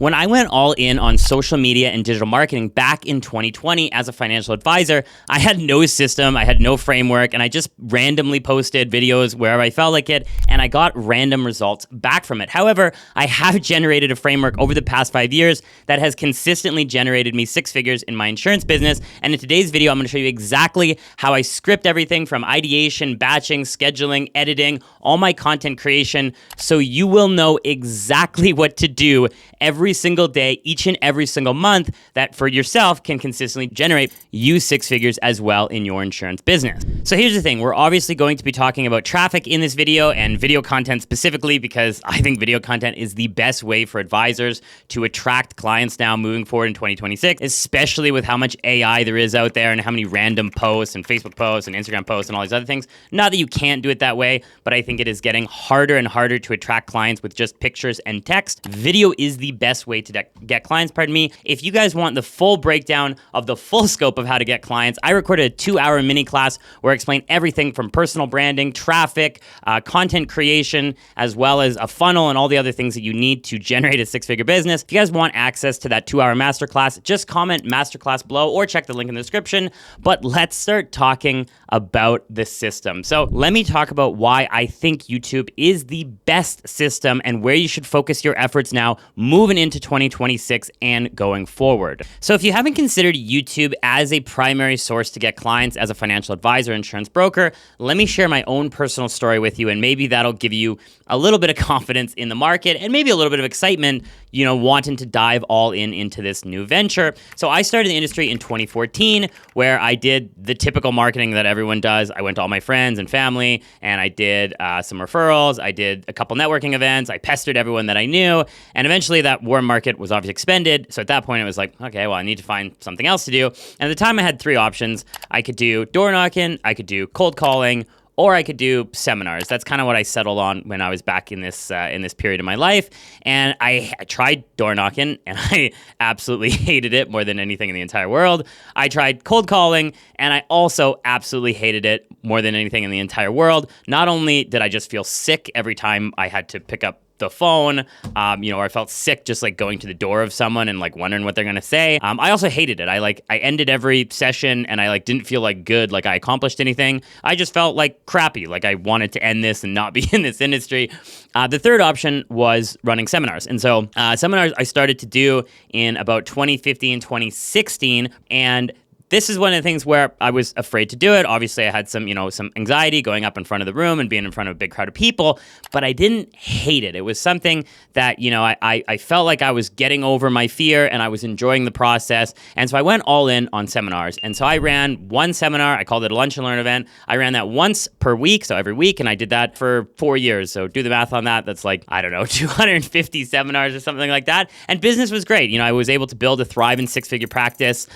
When I went all in on social media and digital marketing back in 2020 as a financial advisor, I had no system, I had no framework, and I just randomly posted videos wherever I felt like it, and I got random results back from it. However, I have generated a framework over the past 5 years that has consistently generated me 6 figures in my insurance business, and in today's video, I'm going to show you exactly how I script everything from ideation, batching, scheduling, editing, all my content creation, so you will know exactly what to do every single day, each and every single month, that for yourself can consistently generate you 6 figures as well in your insurance business. So here's the thing, we're obviously going to be talking about traffic in this video and video content specifically because I think video content is the best way for advisors to attract clients now moving forward in 2026, especially with how much AI there is out there and how many random posts and Facebook posts and Instagram posts and all these other things. Not that you can't do it that way, but I think it is getting harder and harder to attract clients with just pictures and text. Video is the best way to get clients, pardon me. If you guys want the full breakdown of the full scope of how to get clients, I recorded a 2-hour mini class where I explain everything from personal branding, traffic, content creation, as well as a funnel and all the other things that you need to generate a 6-figure business. If you guys want access to that 2-hour masterclass, just comment masterclass below or check the link in the description. But let's start talking about the system. So let me talk about why I think YouTube is the best system and where you should focus your efforts now moving into 2026 and going forward. So if you haven't considered YouTube as a primary source to get clients as a financial advisor, insurance broker, let me share my own personal story with you, and maybe that'll give you a little bit of confidence in the market and maybe a little bit of excitement, wanting to dive all into this new venture. So I started in the industry in 2014, where I did the typical marketing that everyone does. I went to all my friends and family, and I did some referrals. I did a couple networking events. I pestered everyone that I knew, and eventually that warm market was obviously expended. So at that point, it was like, okay, well, I need to find something else to do. And at the time, I had 3 options. I could do door knocking, I could do cold calling, or I could do seminars. That's kind of what I settled on when I was back in this period of my life. And I tried door knocking, and I absolutely hated it more than anything in the entire world. I tried cold calling, and I also absolutely hated it more than anything in the entire world. Not only did I just feel sick every time I had to pick up the phone, or I felt sick just like going to the door of someone and like wondering what they're gonna say. I also hated it. I ended every session and I didn't feel good, like I accomplished anything. I just felt like crappy, like I wanted to end this and not be in this industry. The third option was running seminars. And so seminars I started to do in about 2015, 2016, and this is one of the things where I was afraid to do it. Obviously, I had some anxiety going up in front of the room and being in front of a big crowd of people, but I didn't hate it. It was something that, I felt like I was getting over my fear and I was enjoying the process. And so I went all in on seminars. And so I ran one seminar. I called it a lunch and learn event. I ran that once per week, so every week, and I did that for 4 years. So do the math on that. That's 250 seminars or something like that. And business was great. I was able to build a thriving 6-figure practice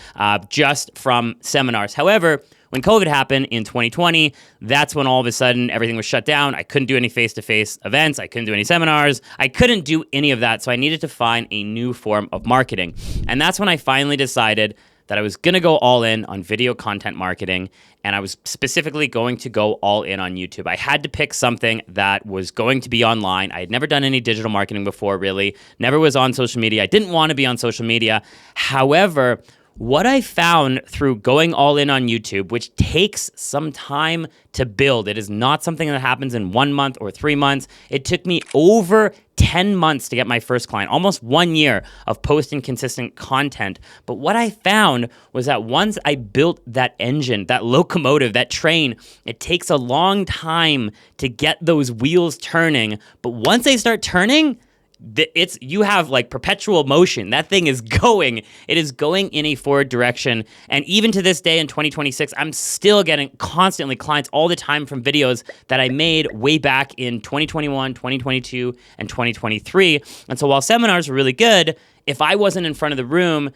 just from seminars. However, when COVID happened in 2020, that's when all of a sudden everything was shut down. I couldn't do any face-to-face events. I couldn't do any seminars. I couldn't do any of that. So I needed to find a new form of marketing. And that's when I finally decided that I was going to go all in on video content marketing, and I was specifically going to go all in on YouTube. I had to pick something that was going to be online. I had never done any digital marketing before, really. Never was on social media. I didn't want to be on social media. However, what I found through going all in on YouTube, which takes some time to build, it is not something that happens in 1 month or 3 months. It took me over 10 months to get my first client, almost 1 year of posting consistent content. But what I found was that once I built that engine, that locomotive, that train, it takes a long time to get those wheels turning. But once they start turning, you have perpetual motion. That thing is going. It is going in a forward direction. And even to this day in 2026, I'm still getting constantly clients all the time from videos that I made way back in 2021, 2022, and 2023. And so while seminars are really good, if I wasn't in front of the room,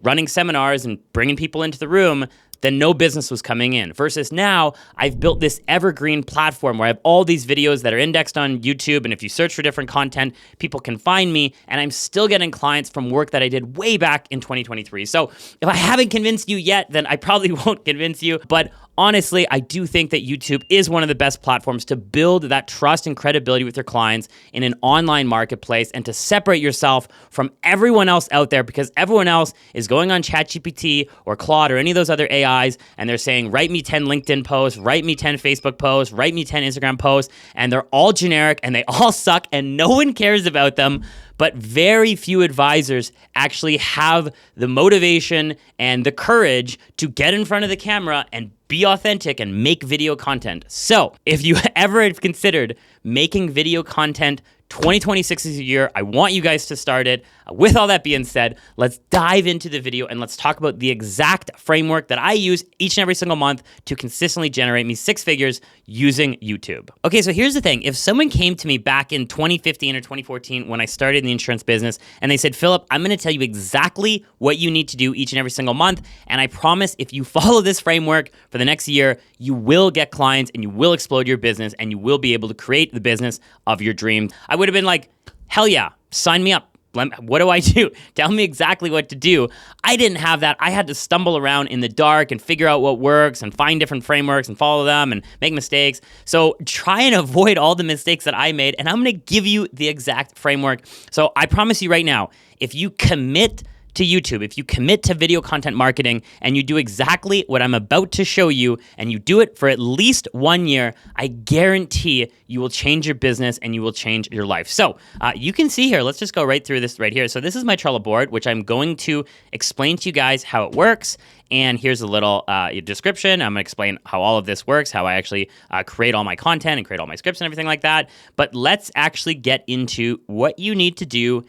running seminars and bringing people into the room, then no business was coming in. Versus now, I've built this evergreen platform where I have all these videos that are indexed on YouTube, and if you search for different content, people can find me, and I'm still getting clients from work that I did way back in 2023. So if I haven't convinced you yet, then I probably won't convince you, but honestly, I do think that YouTube is one of the best platforms to build that trust and credibility with your clients in an online marketplace and to separate yourself from everyone else out there, because everyone else is going on ChatGPT or Claude or any of those other AIs and they're saying, write me 10 LinkedIn posts, write me 10 Facebook posts, write me 10 Instagram posts, and they're all generic and they all suck and no one cares about them. But very few advisors actually have the motivation and the courage to get in front of the camera and be authentic and make video content. So if you ever have considered making video content, 2026 is a year. I want you guys to start it. With all that being said, let's dive into the video and let's talk about the exact framework that I use each and every single month to consistently generate me 6 figures using YouTube. Okay, so here's the thing. If someone came to me back in 2015 or 2014 when I started in the insurance business and they said, Philip, I'm going to tell you exactly what you need to do each and every single month, and I promise if you follow this framework for the next year, you will get clients and you will explode your business and you will be able to create the business of your dreams, I would have been like, hell yeah, sign me up. What do I do? Tell me exactly what to do. I didn't have that. I had to stumble around in the dark and figure out what works and find different frameworks and follow them and make mistakes. So try and avoid all the mistakes that I made, and I'm going to give you the exact framework. So I promise you right now, if you commit to YouTube, if you commit to video content marketing and you do exactly what I'm about to show you and you do it for at least 1 year, I guarantee you will change your business and you will change your life. So you can see here, let's just go right through this right here. So this is my Trello board, which I'm going to explain to you guys how it works. And here's a little description. I'm going to explain how all of this works, how I actually create all my content and create all my scripts and everything like that. But let's actually get into what you need to do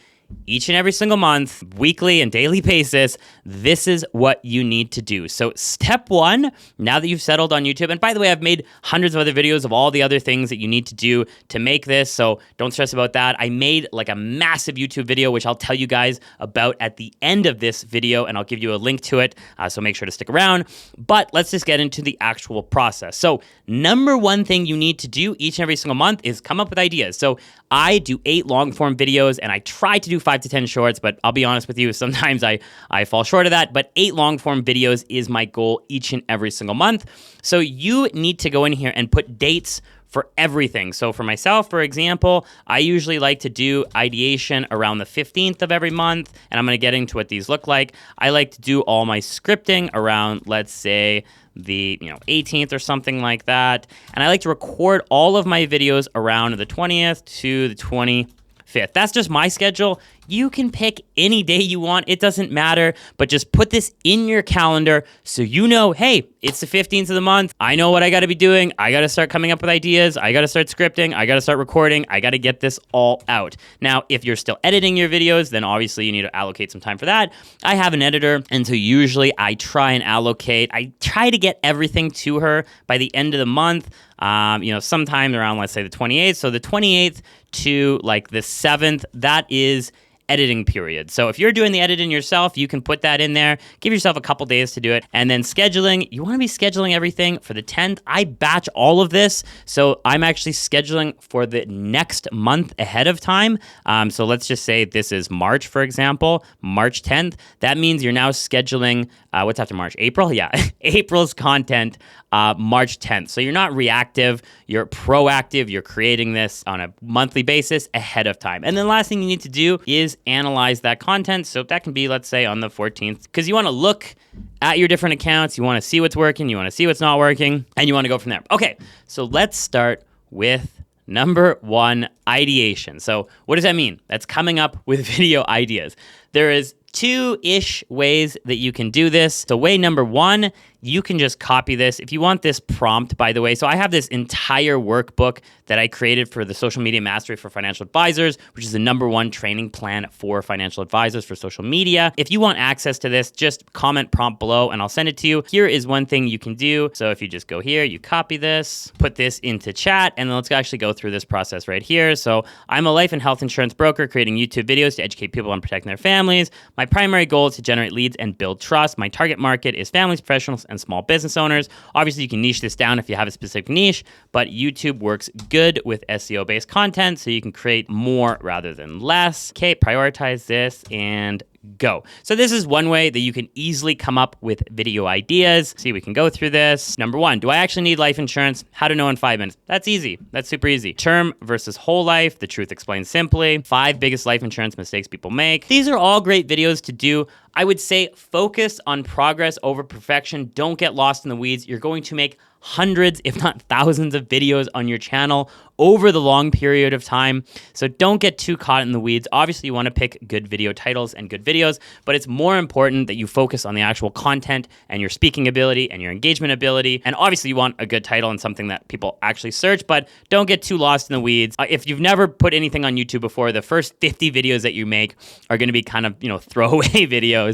each and every single month, weekly and daily basis. This is what you need to do. So step 1, now that you've settled on YouTube, and by the way, I've made hundreds of other videos of all the other things that you need to do to make this, so don't stress about that. I made like a massive YouTube video, which I'll tell you guys about at the end of this video, and I'll give you a link to it, so make sure to stick around. But let's just get into the actual process. So number 1 thing you need to do each and every single month is come up with ideas. So I do 8 long form videos and I try to do 5 to 10 shorts, but I'll be honest with you, sometimes I fall short of that, but 8 long form videos is my goal each and every single month. So you need to go in here and put dates for everything. So for myself, for example, I usually like to do ideation around the 15th of every month, and I'm going to get into what these look like. I like to do all my scripting around, let's say, the 18th or something like that. And I like to record all of my videos around the 20th to the 25th. That's just my schedule. You can pick any day you want. It doesn't matter, but just put this in your calendar so you know, hey, it's the 15th of the month. I know what I got to be doing. I got to start coming up with ideas. I got to start scripting. I got to start recording. I got to get this all out. Now, if you're still editing your videos, then obviously you need to allocate some time for that. I have an editor, and so usually I try to get everything to her by the end of the month. Sometime around, let's say, the 28th. So the 28th to like the 7th, that is editing period. So if you're doing the editing yourself, you can put that in there. Give yourself a couple days to do it. And then scheduling, you want to be scheduling everything for the 10th. I batch all of this. So I'm actually scheduling for the next month ahead of time. So let's just say this is March, for example, March 10th. That means you're now scheduling, what's after March? April? Yeah, April's content, March 10th. So you're not reactive, you're proactive. You're creating this on a monthly basis ahead of time. And then last thing you need to do is analyze that content. So that can be, let's say, on the 14th, because you want to look at your different accounts. You want to see what's working. You want to see what's not working, and you want to go from there. Okay, so let's start with number 1, ideation. So what does that mean? That's coming up with video ideas. There is 2-ish ways that you can do this. So way number 1, you can just copy this. If you want this prompt, by the way, so I have this entire workbook that I created for the Social Media Mastery for Financial Advisors, which is the number 1 training plan for financial advisors for social media. If you want access to this, just comment prompt below and I'll send it to you. Here is one thing you can do. So if you just go here, you copy this, put this into chat, and then let's actually go through this process right here. So I'm a life and health insurance broker creating YouTube videos to educate people on protecting their families. My primary goal is to generate leads and build trust. My target market is families, professionals, and and small business owners. Obviously, you can niche this down if you have a specific niche, but YouTube works good with SEO-based content, so you can create more rather than less. Okay, prioritize this and go. So this is one way that you can easily come up with video ideas. See, we can go through this. Number one, do I actually need life insurance? How to know in 5 minutes. That's easy. That's super easy. Term versus whole life. The truth explained simply. 5 biggest life insurance mistakes people make. These are all great videos to do. I would say focus on progress over perfection. Don't get lost in the weeds. You're going to make hundreds, if not thousands of videos on your channel over the long period of time. So don't get too caught in the weeds. Obviously, you want to pick good video titles and good videos, but it's more important that you focus on the actual content and your speaking ability and your engagement ability. And obviously, you want a good title and something that people actually search, but don't get too lost in the weeds. If you've never put anything on YouTube before, the first 50 videos that you make are going to be kind of, throwaway videos.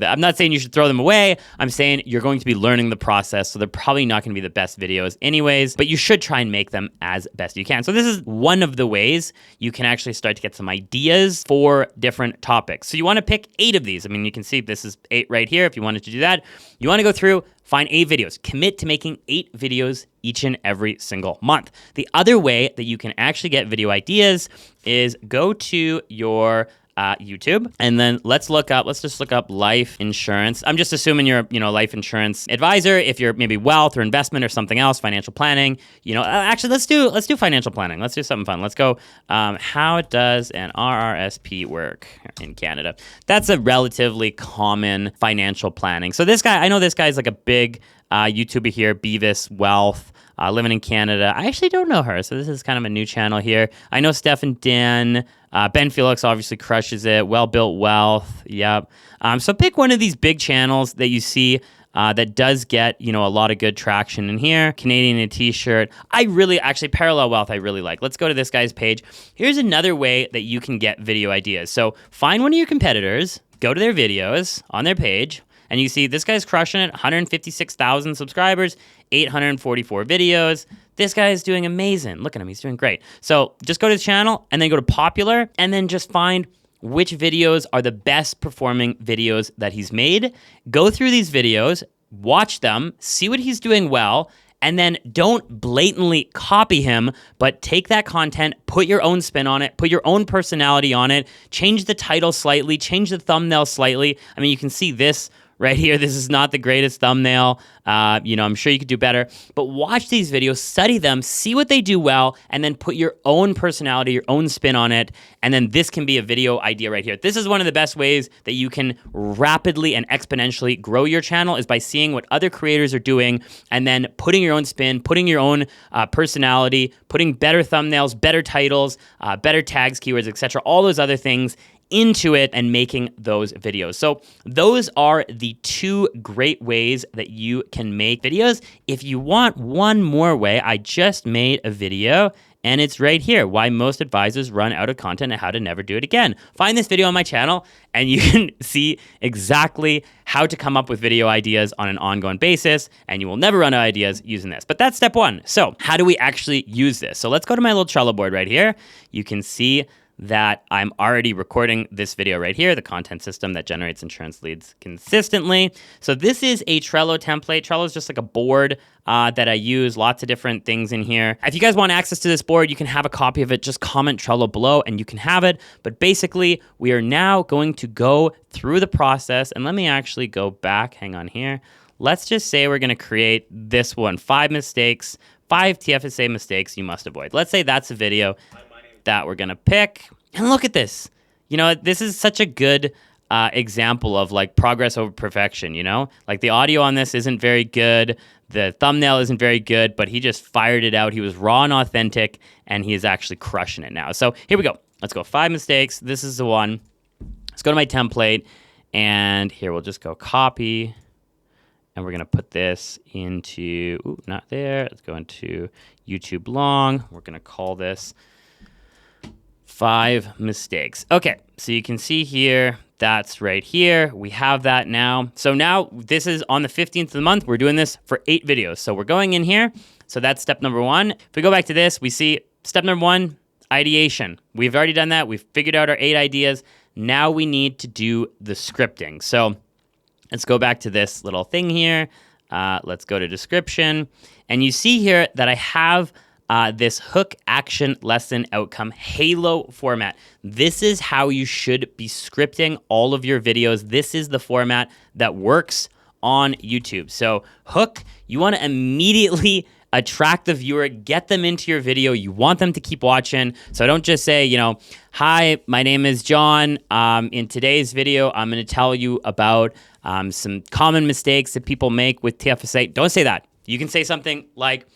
I'm not saying you should throw them away. I'm saying you're going to be learning the process, so they're probably not going to be the best videos anyways, but you should try and make them as best you can. So this is one of the ways you can actually start to get some ideas for different topics. So you want to pick 8 of these. I mean, you can see this is 8 right here. If you wanted to do that, you want to go through, find 8 videos, commit to making 8 videos each and every single month. The other way that you can actually get video ideas is go to your YouTube, and then let's just look up life insurance. I'm just assuming you're, life insurance advisor. If you're maybe wealth or investment or something else, financial planning, actually let's do financial planning. Let's do something fun. Let's go, how does an RRSP work in Canada? That's a relatively common financial planning. So I know this guy's like a big YouTuber here, Beavis Wealth. Living in Canada. I actually don't know her, so this is kind of a new channel here. I know Steph and Dan. Ben Felix obviously crushes it. Well Built Wealth. Yep. So pick one of these big channels that you see that does get, a lot of good traction in here. Canadian a t-shirt. Parallel Wealth I really like. Let's go to this guy's page. Here's another way that you can get video ideas. So find one of your competitors, go to their videos on their page, and you see this guy's crushing it, 156,000 subscribers, 844 videos. This guy is doing amazing. Look at him, he's doing great. So just go to his channel and then go to popular and then just find which videos are the best performing videos that he's made. Go through these videos, watch them, see what he's doing well, and then don't blatantly copy him, but take that content, put your own spin on it, put your own personality on it, change the title slightly, change the thumbnail slightly. I mean, you can see this right here. This is not the greatest thumbnail. I'm sure you could do better, but watch these videos, study them, see what they do well, and then put your own personality, your own spin on it. And then this can be a video idea right here. This is one of the best ways that you can rapidly and exponentially grow your channel is by seeing what other creators are doing and then putting your own spin, putting your own personality, putting better thumbnails, better titles, better tags, keywords, etc. All those other things into it and making those videos. So those are the 2 great ways that you can make videos. If you want one more way, I just made a video and it's right here, why most advisors run out of content and how to never do it again. Find this video on my channel and you can see exactly how to come up with video ideas on an ongoing basis, and you will never run out of ideas using this. But that's step 1. So how do we actually use this? So let's go to my little Trello board right here. You can see that I'm already recording this video right here, the content system that generates insurance leads consistently. So this is a Trello template. Trello is just like a board that I use, lots of different things in here. If you guys want access to this board, you can have a copy of it. Just comment Trello below and you can have it. But basically, we are now going to go through the process. And let me actually go back, hang on here. Let's just say we're gonna create this one, 5 TFSA mistakes you must avoid. Let's say that's a video that we're gonna pick. And look at this. This is such a good example of like progress over perfection, Like the audio on this isn't very good. The thumbnail isn't very good, but he just fired it out. He was raw and authentic, and he is actually crushing it now. So here we go. Let's go 5 mistakes. This is the one. Let's go to my template, and here we'll just go copy, and we're gonna put this into, not there. Let's go into YouTube long. We're gonna call this 5 mistakes. Okay, so you can see here, that's right here. We have that now. So now this is on the 15th of the month. We're doing this for 8 videos. So we're going in here. So that's step number 1. If we go back to this, we see step number 1, ideation. We've already done that. We've figured out our 8 ideas. Now we need to do the scripting. So let's go back to this little thing here. Let's go to description. And you see here that I have this hook, action, lesson, outcome, halo format. This is how you should be scripting all of your videos. This is the format that works on YouTube. So hook, you want to immediately attract the viewer, get them into your video. You want them to keep watching. So don't just say, hi, my name is John. In today's video, I'm going to tell you about some common mistakes that people make with TFSA. Don't say that. You can say something like,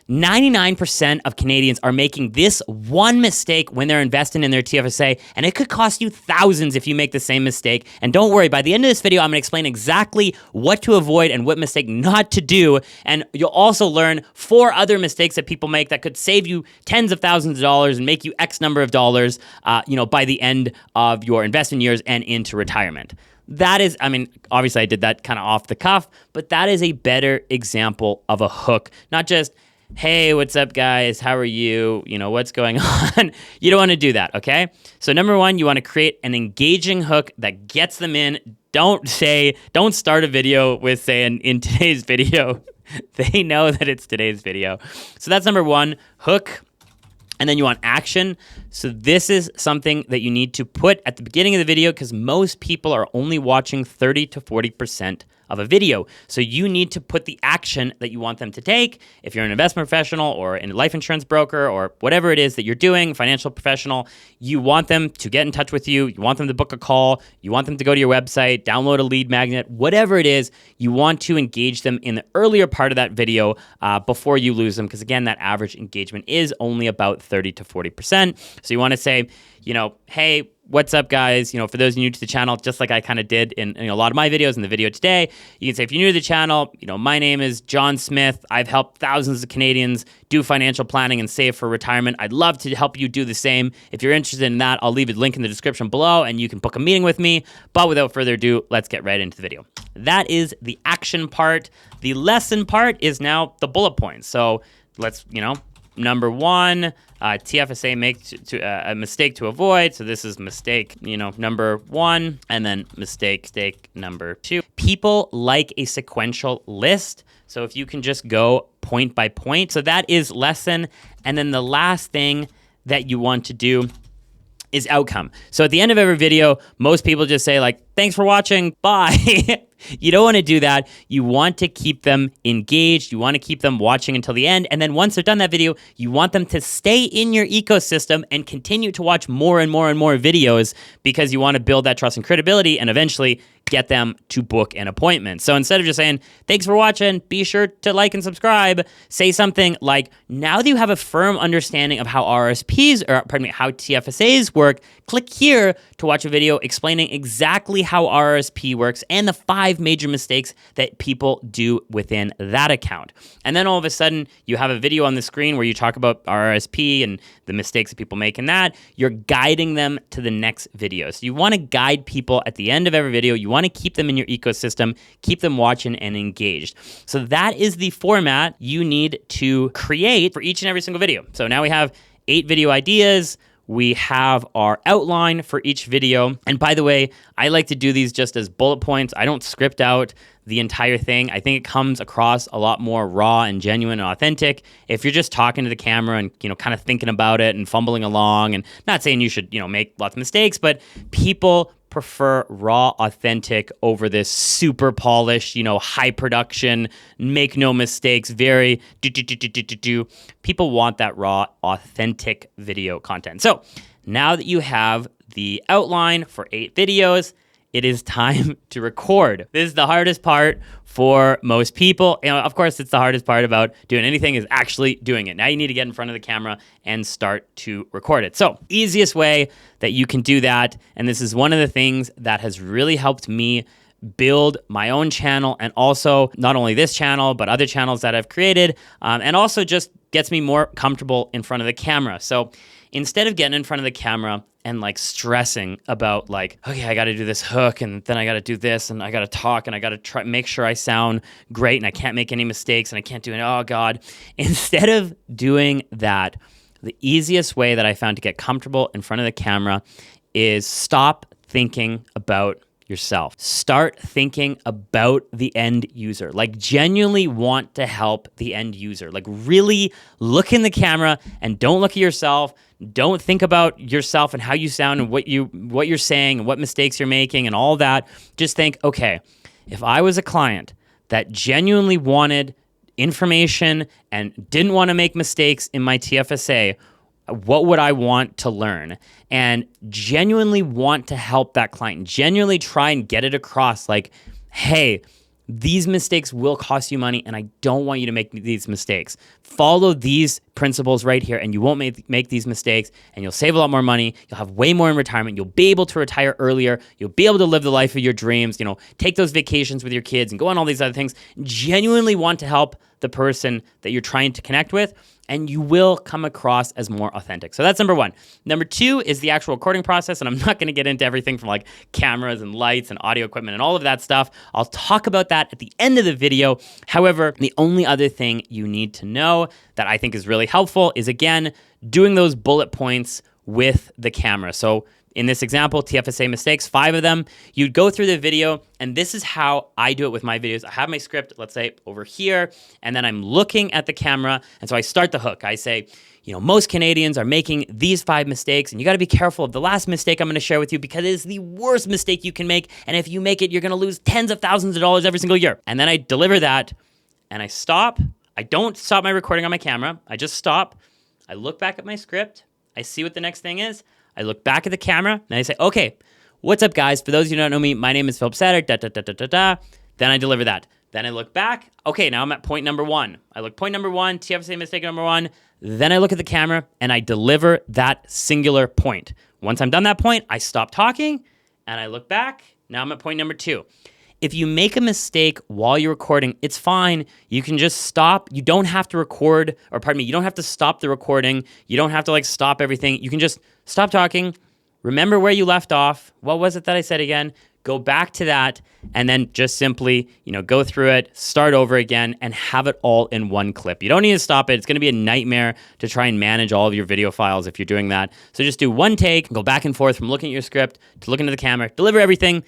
99% of Canadians are making this one mistake when they're investing in their TFSA, and it could cost you thousands if you make the same mistake. And don't worry, by the end of this video, I'm going to explain exactly what to avoid and what mistake not to do. And you'll also learn 4 other mistakes that people make that could save you tens of thousands of dollars and make you X number of dollars, by the end of your investment years and into retirement. That is, obviously I did that kind of off the cuff, but that is a better example of a hook, not just, hey, what's up, guys? How are you? What's going on? You don't want to do that, okay? So number 1, you want to create an engaging hook that gets them in. Don't start a video with saying, in today's video. They know that it's today's video. So that's number 1, hook. And then you want action. So this is something that you need to put at the beginning of the video because most people are only watching 30 to 40% of a video. So you need to put the action that you want them to take. If you're an investment professional or a life insurance broker or whatever it is that you're doing, financial professional, you want them to get in touch with you. You want them to book a call. You want them to go to your website, download a lead magnet, whatever it is, you want to engage them in the earlier part of that video before you lose them. Because again, that average engagement is only about 30 to 40%. So you want to say, hey, what's up, guys? For those new to the channel, just like I kind of did in a lot of my videos in the video today, you can say, if you're new to the channel, my name is John Smith. I've helped thousands of Canadians do financial planning and save for retirement. I'd love to help you do the same. If you're interested in that, I'll leave a link in the description below and you can book a meeting with me. But without further ado, let's get right into the video. That is the action part. The lesson part is now the bullet points. So let's, number 1, TFSA makes a mistake to avoid. So this is mistake, number 1, and then mistake number 2. People like a sequential list. So if you can just go point by point. So that is lesson. And then the last thing that you want to do is outcome. So at the end of every video, most people just say thanks for watching, bye. You don't want to do that. You want to keep them engaged. You want to keep them watching until the end. And then once they're done that video, you want them to stay in your ecosystem and continue to watch more and more and more videos because you want to build that trust and credibility and eventually get them to book an appointment. So instead of just saying, thanks for watching, be sure to like and subscribe, say something like, now that you have a firm understanding of how how TFSAs work, click here to watch a video explaining exactly how RRSP works and the 5 major mistakes that people do within that account. And then all of a sudden, you have a video on the screen where you talk about RRSP and the mistakes that people make in that. You're guiding them to the next video. So you want to guide people at the end of every video. You want to keep them in your ecosystem, keep them watching and engaged. So that is the format you need to create for each and every single video. So now we have 8 video ideas. We have our outline for each video. And by the way, I like to do these just as bullet points. I don't script out the entire thing. I think it comes across a lot more raw and genuine and authentic if you're just talking to the camera and, kind of thinking about it and fumbling along, and not saying you should, make lots of mistakes, but people prefer raw, authentic over this super polished, high production, make no mistakes, very do. People want that raw, authentic video content. So now that you have the outline for 8 videos, it is time to record. This is the hardest part for most people. Of course, it's the hardest part about doing anything is actually doing it. Now you need to get in front of the camera and start to record it. So, easiest way that you can do that, and this is one of the things that has really helped me build my own channel, and also not only this channel, but other channels that I've created, and also just gets me more comfortable in front of the camera. So instead of getting in front of the camera and stressing about okay, I got to do this hook and then I got to do this and I got to talk and I got to try make sure I sound great and I can't make any mistakes and I can't do it. Oh God. Instead of doing that, the easiest way that I found to get comfortable in front of the camera is stop thinking about yourself. Start thinking about the end user. Like genuinely want to help the end user. Like really look in the camera and don't look at yourself. Don't think about yourself and how you sound and what you're saying and what mistakes you're making and all that. Just think, okay, if I was a client that genuinely wanted information and didn't want to make mistakes in my TFSA, what would I want to learn? And genuinely want to help that client, genuinely try and get it across like, hey, these mistakes will cost you money and I don't want you to make these mistakes. Follow these principles right here and you won't make these mistakes and you'll save a lot more money. You'll have way more in retirement. You'll be able to retire earlier. You'll be able to live the life of your dreams, take those vacations with your kids and go on all these other things. Genuinely want to help the person that you're trying to connect with, and you will come across as more authentic. So that's number one. Number two is the actual recording process, and I'm not going to get into everything from like cameras and lights and audio equipment and all of that stuff. I'll talk about that at the end of the video. However, the only other thing you need to know that I think is really helpful is, again, doing those bullet points with the camera. So in this example, TFSA mistakes, 5 of them, you'd go through the video, and this is how I do it with my videos. I have my script, let's say, over here, and then I'm looking at the camera, and so I start the hook. I say, most Canadians are making these 5 mistakes, and you gotta be careful of the last mistake I'm gonna share with you because it is the worst mistake you can make, and if you make it, you're gonna lose tens of thousands of dollars every single year. And then I deliver that, and I stop. I don't stop my recording on my camera. I just stop. I look back at my script. I see what the next thing is. I look back at the camera and I say, okay, what's up, guys? For those of you who don't know me, my name is Philip Satter, Then I deliver that. Then I look back. Okay, now I'm at point number 1. I look point number 1, TFSA mistake number 1. Then I look at the camera and I deliver that singular point. Once I'm done that point, I stop talking and I look back. Now I'm at point number 2. If you make a mistake while you're recording, it's fine. You can just stop. You don't have to record, or pardon me, you don't have to stop the recording. You don't have to stop everything. You can just stop talking, remember where you left off. What was it that I said again? Go back to that, and then just simply, go through it, start over again, and have it all in one clip. You don't need to stop it. It's going to be a nightmare to try and manage all of your video files if you're doing that. So just do one take, go back and forth from looking at your script to looking at the camera, deliver everything,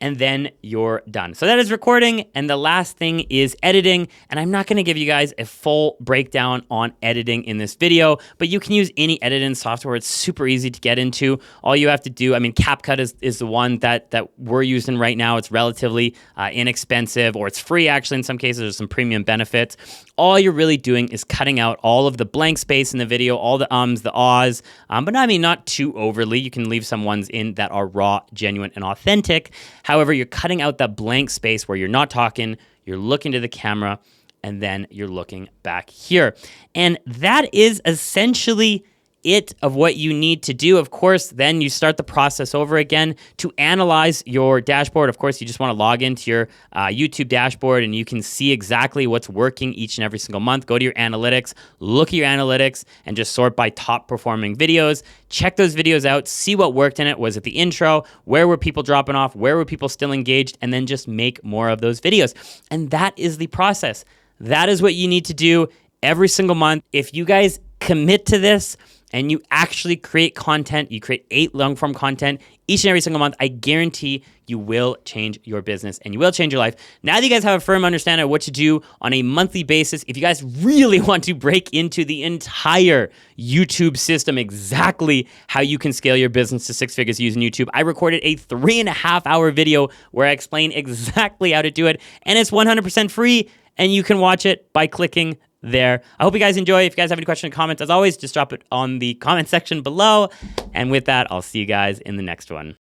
and then you're done. So that is recording, and the last thing is editing, and I'm not gonna give you guys a full breakdown on editing in this video, but you can use any editing software. It's super easy to get into. All you have to do, CapCut is the one that we're using right now. It's relatively inexpensive, or it's free actually in some cases. There's some premium benefits. All you're really doing is cutting out all of the blank space in the video, all the ums, the ahs, but not too overly. You can leave some ones in that are raw, genuine, and authentic. However, you're cutting out that blank space where you're not talking, you're looking to the camera, and then you're looking back here. And that is essentially it of what you need to do. Of course, then you start the process over again to analyze your dashboard. Of course, you just want to log into your YouTube dashboard and you can see exactly what's working each and every single month. Go to your analytics, look at your analytics, and just sort by top performing videos. Check those videos out, see what worked in it. Was it the intro? Where were people dropping off? Where were people still engaged? And then just make more of those videos. And that is the process. That is what you need to do every single month. If you guys commit to this, and you actually create content, you create 8 long-form content each and every single month, I guarantee you will change your business and you will change your life. Now that you guys have a firm understanding of what to do on a monthly basis, if you guys really want to break into the entire YouTube system, exactly how you can scale your business to 6 figures using YouTube, I recorded a 3.5-hour video where I explain exactly how to do it, and it's 100% free, and you can watch it by clicking there. I hope you guys enjoy. If you guys have any questions or comments, as always, just drop it on the comment section below. And with that, I'll see you guys in the next one.